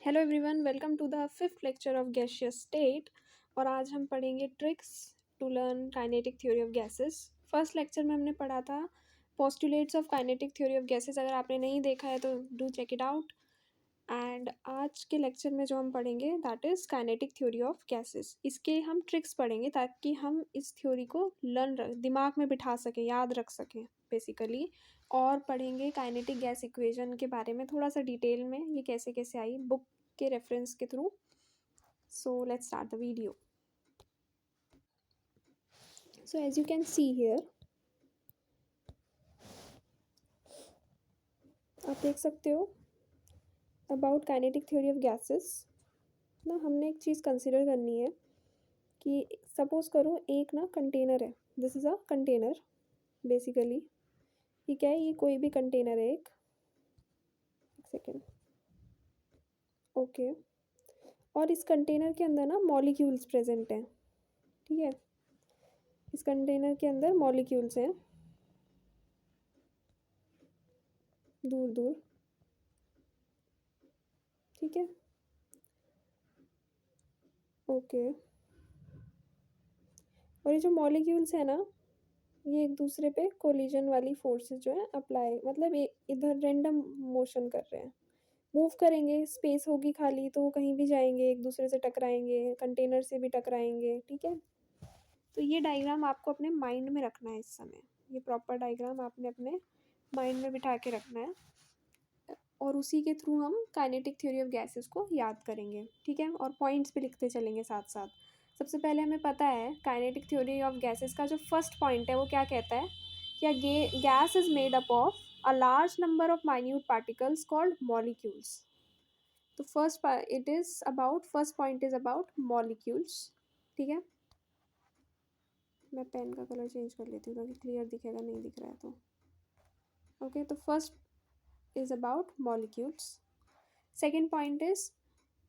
Hello everyone, welcome to the fifth lecture of gaseous state. और आज हम पढ़ेंगे tricks to learn kinetic theory of gases. First lecture में हमने पढ़ा था postulates of kinetic theory of gases. अगर आपने नहीं देखा है तो do check it out. And आज के लेक्चर में जो हम पढ़ेंगे that is kinetic theory of gases. इसके हम ट्रिक्स पढ़ेंगे ताकि हम इस थ्योरी को दिमाग में बिठा सकें, याद रख सकें बेसिकली। और पढ़ेंगे काइनेटिक गैस इक्वेशन के बारे में थोड़ा सा डिटेल में, ये कैसे कैसे आई बुक के रेफरेंस के through. So let's start the video. So as you can see here, आप देख सकते हो about kinetic theory of gases ना, हमने एक चीज़ कंसिडर करनी है कि सपोज करो एक ना कंटेनर है। This is a container basically. ये क्या है? ये कोई भी कंटेनर है। एक सेकेंड। ओके। और इस कंटेनर के अंदर ना मॉलिक्यूल्स प्रेजेंट हैं। ठीक है, इस कंटेनर के अंदर मॉलिक्यूल्स हैं दूर दूर। ठीक है, ओके। और ये जो मॉलिक्यूल्स है ना, ये एक दूसरे पे कोलिजन वाली फोर्सेस जो है अप्लाई, मतलब इधर रेंडम मोशन कर रहे हैं, मूव करेंगे। स्पेस होगी खाली तो वो कहीं भी जाएंगे, एक दूसरे से टकराएंगे, कंटेनर से भी टकराएंगे। ठीक है, तो ये डायग्राम आपको अपने माइंड में रखना है इस समय। ये प्रॉपर डायग्राम आपने अपने माइंड में बिठा के रखना है और उसी के थ्रू हम काइनेटिक थ्योरी ऑफ गैसेस को याद करेंगे। ठीक है, और पॉइंट्स भी लिखते चलेंगे साथ साथ। सबसे पहले हमें पता है काइनेटिक थ्योरी ऑफ गैसेस का जो फर्स्ट पॉइंट है वो क्या कहता है कि gas is made up of a large number of minute particles called molecules. तो first point is about molecules. ठीक है, मैं पेन का कलर चेंज कर लेती हूँ ताकि क्लियर दिखेगा, नहीं दिख रहा है तो। ओके, तो first is about molecules. Second point is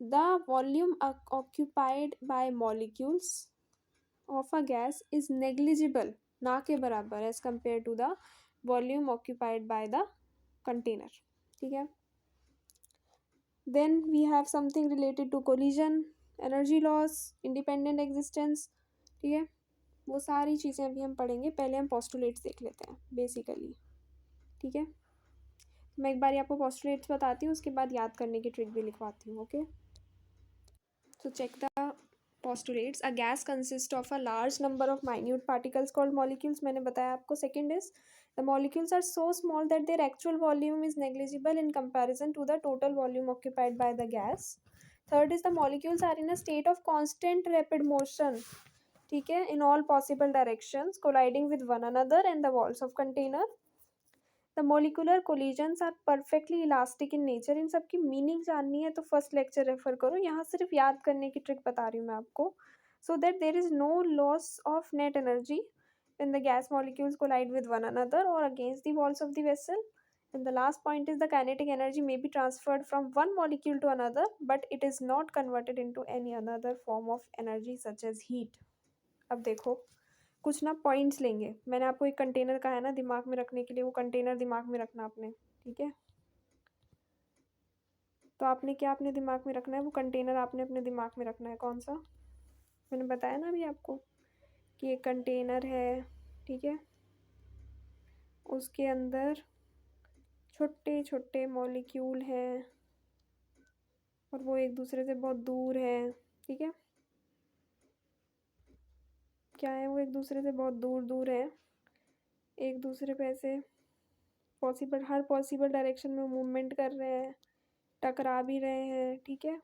the volume occupied by molecules of a gas is negligible, ना के बराबर as compared to the volume occupied by the container. ठीक है, then we have something related to collision, energy loss, independent existence. ठीक है, वो सारी चीज़ें अभी हम पढ़ेंगे। पहले हम पोस्टुलेट्स देख लेते हैं बेसिकली। ठीक है, मैं एक बार आपको पोस्टुलेट्स बताती हूँ, उसके बाद याद करने की ट्रिक भी लिखवाती हूँ। Okay, so check the postulates. A gas consists of a large number of minute particles called molecules. मैंने बताया आपको. Second is the molecules are so small that their actual volume is negligible in comparison to the total volume occupied by the gas. Third is the molecules are in a state of constant rapid motion. ठीक है, in all possible directions, colliding with one another and the walls of container. The molecular collisions are perfectly elastic in nature. इन सब की meaning जाननी है तो first lecture refer करो, यहाँ सिर्फ याद करने की ट्रिक बता रही हूँ मैं आपको। So that there is no loss of net energy when the gas molecules collide with one another or against the walls of the vessel. And the last point is the kinetic energy may be transferred from one molecule to another, but it is not converted into any another form of energy such as heat. अब देखो, कुछ ना points लेंगे। मैंने आपको एक container कहा है ना दिमाग में रखने के लिए, वो कंटेनर दिमाग में रखना आपने। ठीक है, तो आपने क्या अपने दिमाग में रखना है? वो कंटेनर आपने अपने दिमाग में रखना है। कौन सा? मैंने बताया ना अभी आपको कि एक कंटेनर है। ठीक है, उसके अंदर छोटे छोटे मॉलिक्यूल हैं और वो एक दूसरे से बहुत दूर है। ठीक है, क्या है? वो एक दूसरे से बहुत दूर दूर है, एक दूसरे पे ऐसे हर पॉसिबल डायरेक्शन में मूवमेंट कर रहे हैं, टकरा भी रहे हैं। ठीक है,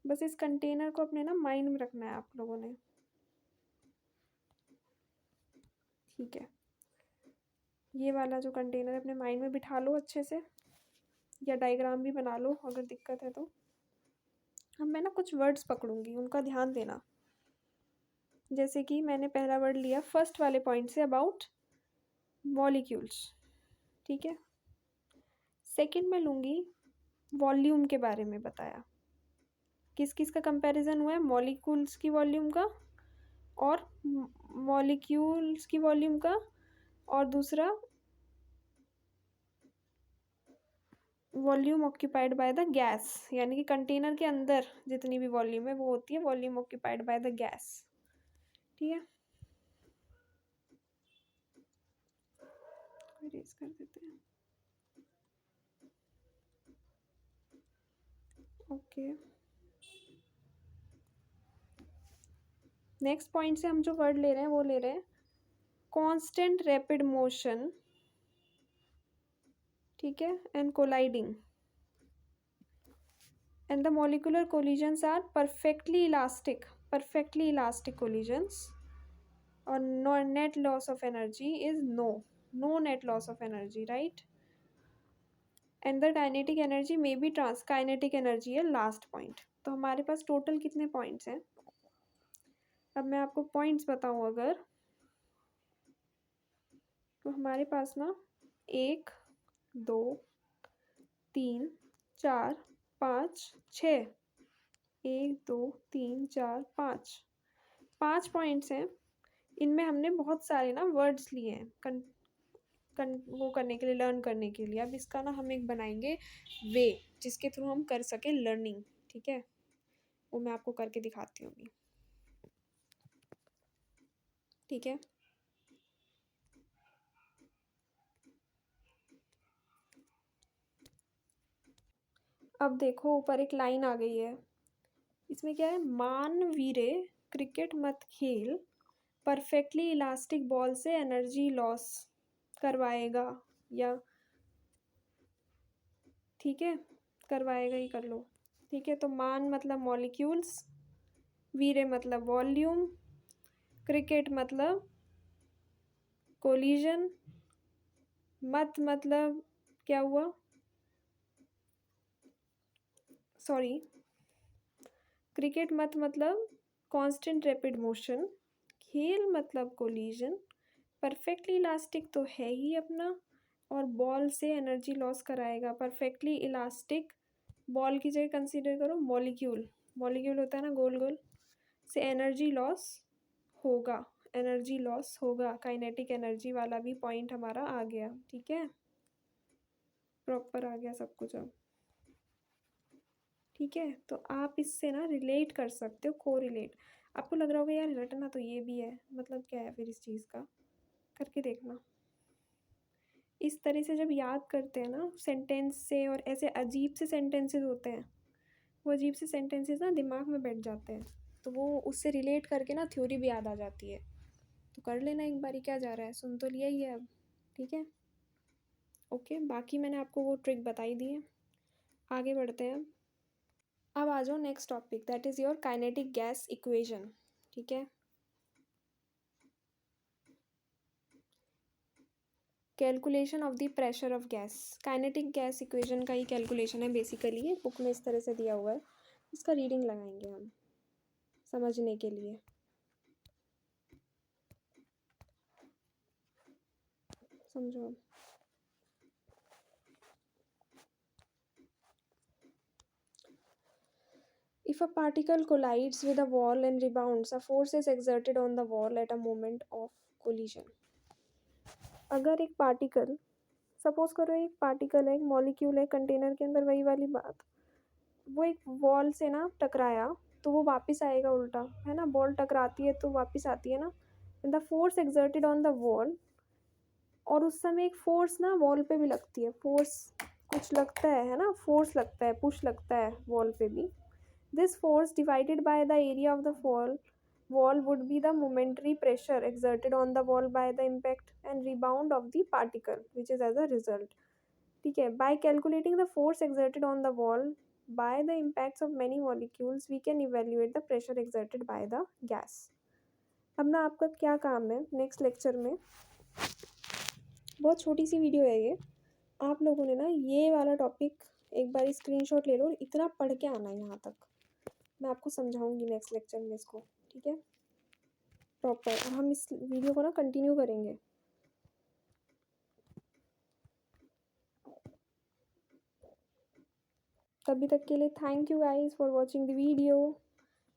बस इस कंटेनर को अपने ना माइंड में रखना है आप लोगों ने। ठीक है, ये वाला जो कंटेनर है अपने माइंड में बिठा लो अच्छे से, या डायग्राम भी बना लो अगर दिक्कत है तो। अब मैं ना कुछ वर्ड्स पकड़ूंगी, उनका ध्यान देना। जैसे कि मैंने पहला वर्ड लिया फर्स्ट वाले पॉइंट से, अबाउट मॉलिक्यूल्स। ठीक है, सेकंड में लूँगी वॉल्यूम के बारे में बताया। किस किस का कंपैरिजन हुआ है? मॉलिक्यूल्स की वॉल्यूम का और मॉलिक्यूल्स की वॉल्यूम का, और दूसरा volume occupied by the gas, यानी कि कंटेनर के अंदर जितनी भी वॉल्यूम है वो होती है volume occupied by the gas. ठीक है, इरेज कर देते हैं। ओके, नेक्स्ट पॉइंट से हम जो वर्ड ले रहे हैं वो ले रहे हैं कांस्टेंट रैपिड मोशन, ठीक है, and colliding, and the molecular collisions are perfectly elastic collisions, or no net loss of energy is no net loss of energy, right? And the kinetic energy may be kinetic energy है last point. तो हमारे पास total कितने points हैं? अब मैं आपको points बताऊं अगर, तो हमारे पास ना 1 2 3 4 5 6, 1 2 3 4 5 पॉइंट्स हैं। इनमें हमने बहुत सारे ना वर्ड्स लिए हैं वो करने के लिए, लर्न करने के लिए। अब इसका ना हम एक बनाएंगे वे जिसके थ्रू हम कर सके लर्निंग, ठीक है, वो मैं आपको करके दिखाती हूँ अभी, ठीक है। अब देखो ऊपर एक लाइन आ गई है, इसमें क्या है, मान वीरे क्रिकेट मत खेल, परफेक्टली इलास्टिक बॉल से एनर्जी लॉस करवाएगा, या ठीक है करवाएगा ही कर लो, ठीक है। तो मान मतलब मॉलिक्यूल्स, वीरे मतलब वॉल्यूम, क्रिकेट मतलब कोलिजन, मत मतलब क्या हुआ, सॉरी, क्रिकेट मत मतलब कांस्टेंट रैपिड मोशन, खेल मतलब कोलिजन, परफेक्टली इलास्टिक तो है ही अपना, और बॉल से एनर्जी लॉस कराएगा। परफेक्टली इलास्टिक बॉल की जगह कंसीडर करो मॉलिक्यूल, मॉलिक्यूल होता है ना गोल गोल, से एनर्जी लॉस होगा, एनर्जी लॉस होगा, काइनेटिक एनर्जी वाला भी पॉइंट हमारा आ गया, ठीक है, प्रॉपर आ गया सब कुछ अब, ठीक है। तो आप इससे ना रिलेट कर सकते हो, को रिलेट। आपको लग रहा होगा यार रटना तो ये भी है, मतलब क्या है फिर इस चीज़ का, करके देखना। इस तरह से जब याद करते हैं ना सेंटेंस से, और ऐसे अजीब से सेंटेंसेस होते हैं, वो अजीब से सेंटेंसेस ना दिमाग में बैठ जाते हैं, तो वो उससे रिलेट करके ना थ्योरी भी याद आ जाती है। तो कर लेना एक बारी, क्या जा रहा है, सुन तो लिया ही है अब, ठीक है। ओके, बाकी मैंने आपको वो ट्रिक बताई दी है, आगे बढ़ते हैं। अब आ जाओ next topic, that is your kinetic gas equation, ठीक है। Calculation of the pressure of gas, kinetic gas equation का ही कैलकुलेशन है बेसिकली, ये बुक में इस तरह से दिया हुआ है, इसका रीडिंग लगाएंगे हम समझने के लिए, समझो। If a particle collides with a wall and rebounds, a force is exerted on the wall at a moment of collision. अगर एक पार्टिकल, सपोज करो एक पार्टिकल है, एक मॉलिक्यूल है कंटेनर के अंदर, वही वाली बात, वो एक वॉल से ना टकराया तो वो वापस आएगा उल्टा, है ना, बॉल टकराती है तो वापस आती है ना, the force exerted on the wall, और उस समय एक फोर्स ना वॉल पे भी लगती है, फोर्स कुछ लगता है ना, फोर्स लगता है, पुश लगता है वॉल पे भी। This force divided by the area of the wall would be the momentary pressure exerted on the wall by the impact and rebound of the particle, which is as a result. ठीक है, by calculating the force exerted on the wall by the impacts of many molecules, we can evaluate the pressure exerted by the gas. अब ना आपका क्या काम है next lecture में, बहुत छोटी सी वीडियो है ये, आप लोगों ने ना ये वाला टॉपिक एक बार स्क्रीनशॉट ले लो और इतना पढ़ के आना यहाँ तक, मैं आपको समझाऊंगी नेक्स्ट लेक्चर में इसको, ठीक है, प्रॉपर। और हम इस वीडियो को ना कंटिन्यू करेंगे। तभी तक के लिए thank you guys for watching the video,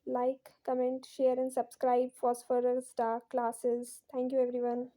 like comment share and subscribe phosphorus dark classes, thank you everyone.